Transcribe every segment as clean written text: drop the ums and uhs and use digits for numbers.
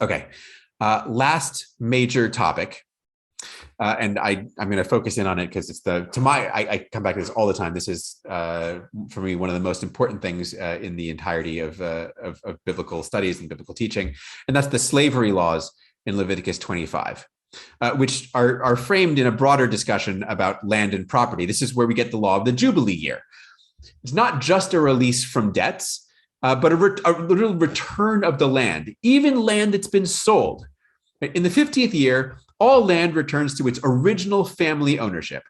Okay. Last major topic. And I'm going to focus in on it because it's I come back to this all the time. This is, for me, one of the most important things in the entirety of biblical studies and biblical teaching. And that's the slavery laws in Leviticus 25, which are framed in a broader discussion about land and property. This is where we get the law of the Jubilee year. It's not just a release from debts, but a real return of the land, even land that's been sold. In the 50th year, all land returns to its original family ownership.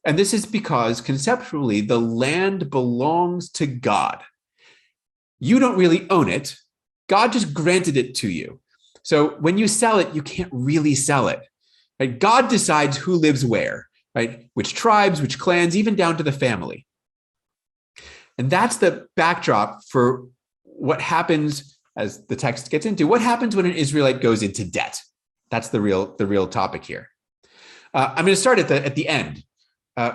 And this is because conceptually, the land belongs to God. You don't really own it. God just granted it to you. So when you sell it, you can't really sell it. Right? God decides who lives where, right? Which tribes, which clans, even down to the family. And that's the backdrop for what happens, as the text gets into, what happens when an Israelite goes into debt. That's the real topic here. I'm going to start at the end,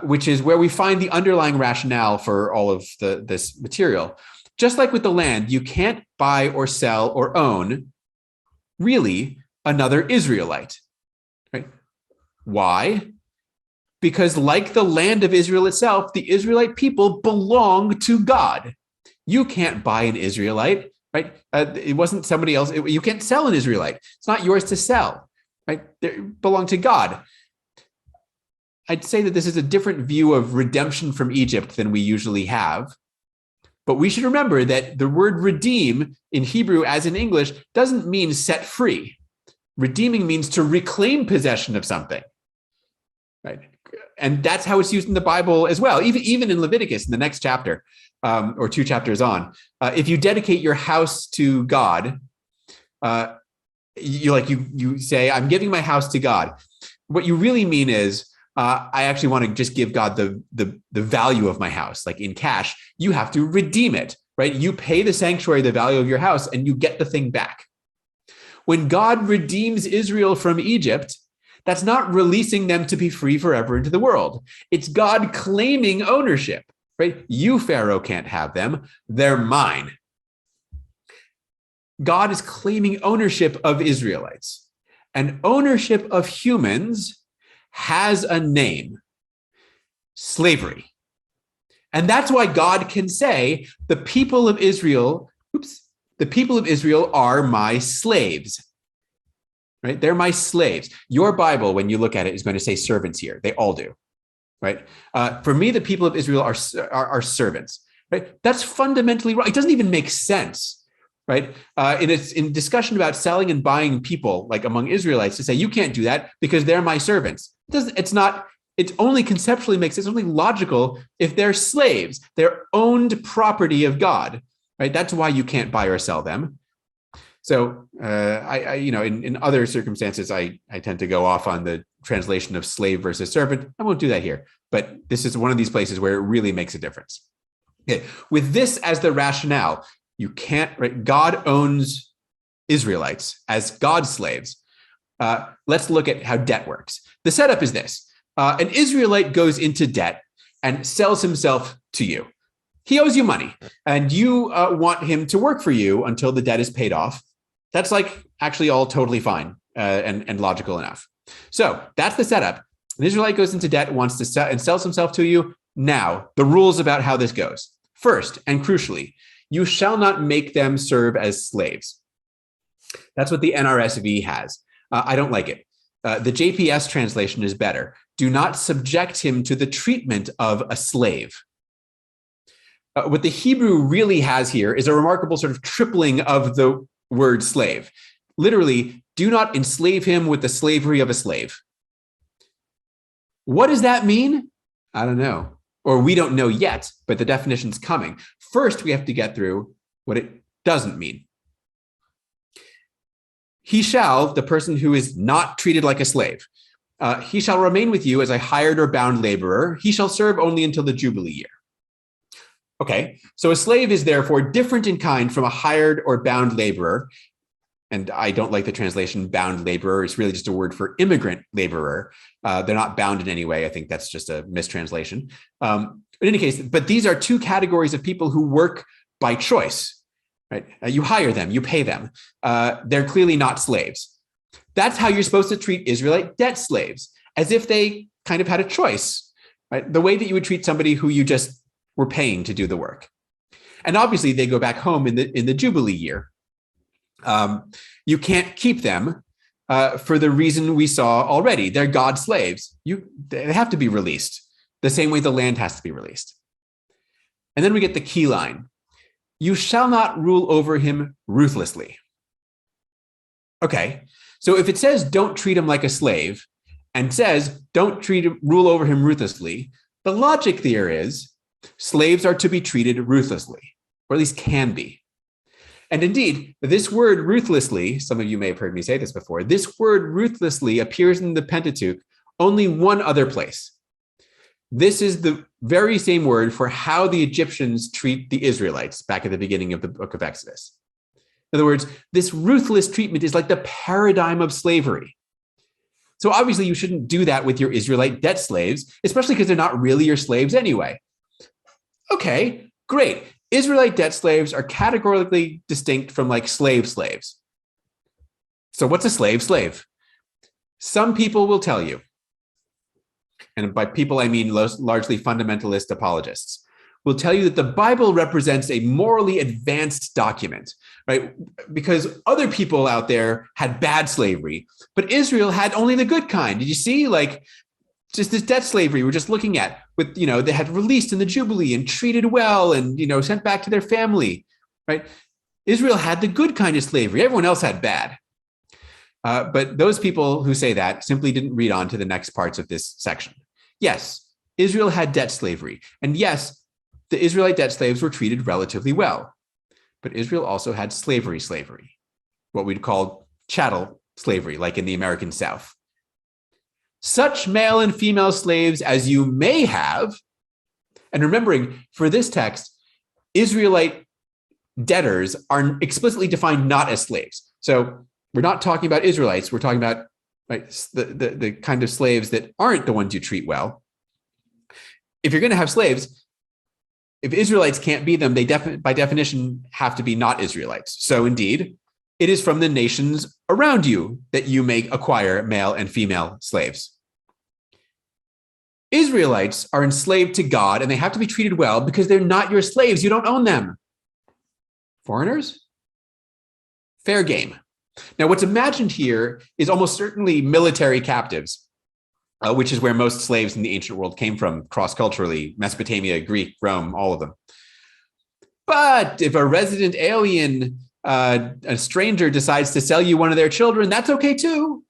which is where we find the underlying rationale for all of this material. Just like with the land, you can't buy or sell or own, really, another Israelite. Right? Why? Because like the land of Israel itself, the Israelite people belong to God. You can't buy an Israelite, right? It wasn't somebody else. You can't sell an Israelite. It's not yours to sell, right? They belong to God. I'd say that this is a different view of redemption from Egypt than we usually have. But we should remember that the word redeem in Hebrew, as in English, doesn't mean set free. Redeeming means to reclaim possession of something, right? And that's how it's used in the Bible as well. Even in Leviticus, in the next chapter, or 2 chapters on, if you dedicate your house to God, you say, "I'm giving my house to God." What you really mean is, I actually want to just give God the value of my house, like in cash. You have to redeem it, right? You pay the sanctuary the value of your house, and you get the thing back. When God redeems Israel from Egypt, that's not releasing them to be free forever into the world. It's God claiming ownership, right? You, Pharaoh, can't have them. They're mine. God is claiming ownership of Israelites. And ownership of humans has a name: slavery. And that's why God can say, the people of Israel are my slaves. Right? They're my slaves. Your Bible, when you look at it, is going to say servants here. They all do. Right? For me, the people of Israel are servants. Right? That's fundamentally wrong. It doesn't even make sense. Right? In discussion about selling and buying people, like among Israelites, to say you can't do that because they're my servants. It only conceptually makes sense. It's only logical if they're slaves. They're owned property of God. Right? That's why you can't buy or sell them. So in other circumstances, I tend to go off on the translation of slave versus servant. I won't do that here, but this is one of these places where it really makes a difference. Okay. With this as the rationale, you can't, right? God owns Israelites as God's slaves. Let's look at how debt works. The setup is this. An Israelite goes into debt and sells himself to you. He owes you money, and you want him to work for you until the debt is paid off. That's actually all totally fine and logical enough. So that's the setup. An Israelite goes into debt, wants to sell and sells himself to you. Now, the rules about how this goes. First, and crucially, you shall not make them serve as slaves. That's what the NRSV has. I don't like it. The JPS translation is better. Do not subject him to the treatment of a slave. What the Hebrew really has here is a remarkable sort of tripling of the word slave. Literally, do not enslave him with the slavery of a slave. What does that mean? I don't know. Or we don't know yet, but the definition's coming. First, we have to get through what it doesn't mean. He shall, the person who is not treated like a slave, he shall remain with you as a hired or bound laborer. He shall serve only until the Jubilee year. Okay, so a slave is therefore different in kind from a hired or bound laborer. And I don't like the translation bound laborer. It's really just a word for immigrant laborer. They're not bound in any way. I think that's just a mistranslation. In any case, but these are two categories of people who work by choice. right? You hire them, you pay them. They're clearly not slaves. That's how you're supposed to treat Israelite debt slaves, as if they kind of had a choice, right? The way that you would treat somebody who you just were paying to do the work. And obviously they go back home in the Jubilee year. You can't keep them for the reason we saw already. They're God's slaves. They have to be released the same way the land has to be released. And then we get the key line. You shall not rule over him ruthlessly. Okay, so if it says don't treat him like a slave and says don't rule over him ruthlessly, the logic there is slaves are to be treated ruthlessly, or at least can be. And indeed, this word ruthlessly, some of you may have heard me say this before, this word ruthlessly appears in the Pentateuch only one other place. This is the very same word for how the Egyptians treat the Israelites back at the beginning of the book of Exodus. In other words, this ruthless treatment is like the paradigm of slavery. So obviously you shouldn't do that with your Israelite debt slaves, especially because they're not really your slaves anyway. Okay, great. Israelite debt slaves are categorically distinct from like slaves. So what's a slave? Some people will tell you, and by people I mean largely fundamentalist apologists, will tell you that the Bible represents a morally advanced document, right? Because other people out there had bad slavery, but Israel had only the good kind. Did you see? Like, just this debt slavery we're just looking at with, they had released in the Jubilee and treated well and, sent back to their family, right? Israel had the good kind of slavery. Everyone else had bad. But those people who say that simply didn't read on to the next parts of this section. Yes, Israel had debt slavery. And yes, the Israelite debt slaves were treated relatively well. But Israel also had slavery, what we'd call chattel slavery, like in the American South. Such male and female slaves as you may have, and remembering for this text, Israelite debtors are explicitly defined not as slaves. So we're not talking about Israelites, we're talking about the kind of slaves that aren't the ones you treat well. If you're going to have slaves, if Israelites can't be them, they by definition have to be not Israelites. So indeed, it is from the nations around you that you may acquire male and female slaves. Israelites are enslaved to God and they have to be treated well because they're not your slaves. You don't own them. Foreigners? Fair game. Now, what's imagined here is almost certainly military captives, which is where most slaves in the ancient world came from cross-culturally, Mesopotamia, Greek, Rome, all of them. But if a resident alien, a stranger decides to sell you one of their children, that's okay too.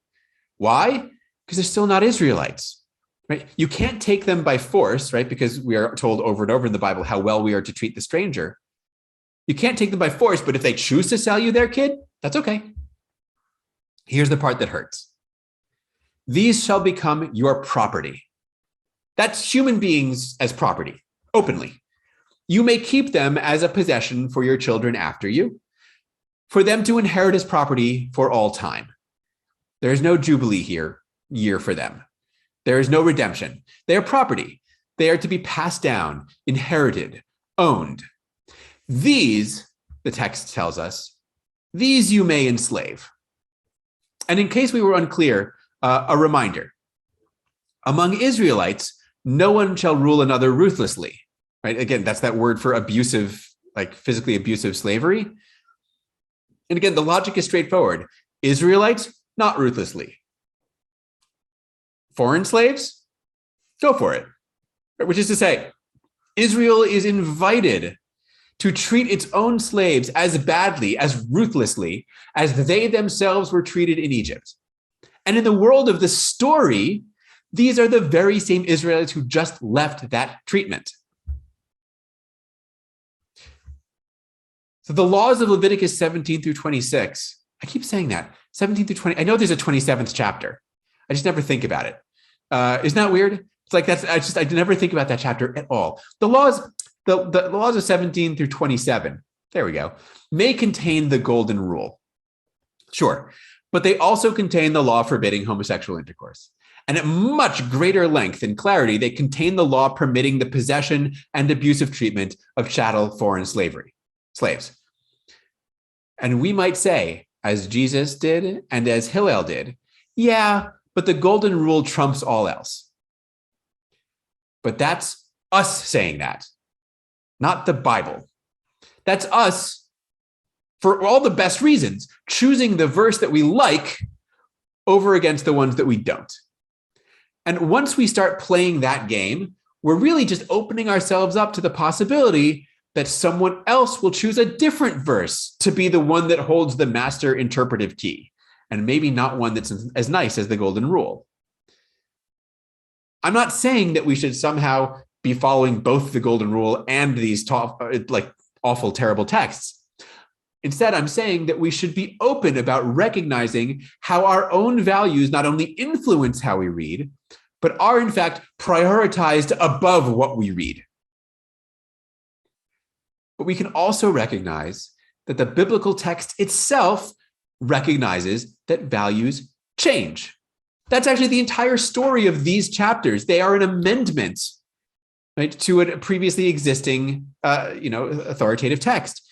Why? Because they're still not Israelites. Right? You can't take them by force, right? Because we are told over and over in the Bible how well we are to treat the stranger. You can't take them by force, but if they choose to sell you their kid, that's okay. Here's the part that hurts. These shall become your property. That's human beings as property, openly. You may keep them as a possession for your children after you, for them to inherit as property for all time. There is no Jubilee year for them. There is no redemption. They are property. They are to be passed down, inherited, owned. These, the text tells us, these you may enslave. And in case we were unclear, a reminder. Among Israelites, no one shall rule another ruthlessly. Right? Again, that's that word for abusive, like physically abusive slavery. And again, the logic is straightforward. Israelites, not ruthlessly. Foreign slaves, go for it. Which is to say, Israel is invited to treat its own slaves as badly, as ruthlessly, as they themselves were treated in Egypt. And in the world of the story, these are the very same Israelites who just left that treatment. So the laws of Leviticus 17 through 26, I keep saying that, 17 through 20, I know there's a 27th chapter. I just never think about it. Isn't that weird? It's like I never think about that chapter at all. The laws of 17 through 27, there we go, may contain the golden rule. Sure, but they also contain the law forbidding homosexual intercourse. And at much greater length and clarity, they contain the law permitting the possession and abusive treatment of chattel foreign slaves. And we might say, as Jesus did and as Hillel did, yeah, but the golden rule trumps all else. But that's us saying that, not the Bible. That's us, for all the best reasons, choosing the verse that we like over against the ones that we don't. And once we start playing that game, we're really just opening ourselves up to the possibility that someone else will choose a different verse to be the one that holds the master interpretive key, and maybe not one that's as nice as the golden rule. I'm not saying that we should somehow be following both the golden rule and these awful, terrible texts. Instead, I'm saying that we should be open about recognizing how our own values not only influence how we read, but are in fact prioritized above what we read. But we can also recognize that the biblical text itself recognizes that values change. That's actually the entire story of these chapters. They are an amendment, right, to a previously existing, authoritative text.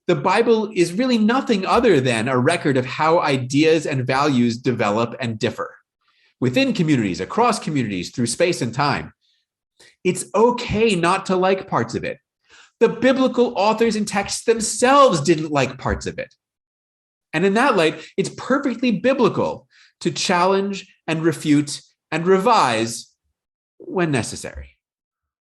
The Bible is really nothing other than a record of how ideas and values develop and differ within communities, across communities, through space and time. It's okay not to like parts of it. The biblical authors and texts themselves didn't like parts of it. And in that light, it's perfectly biblical to challenge and refute and revise when necessary.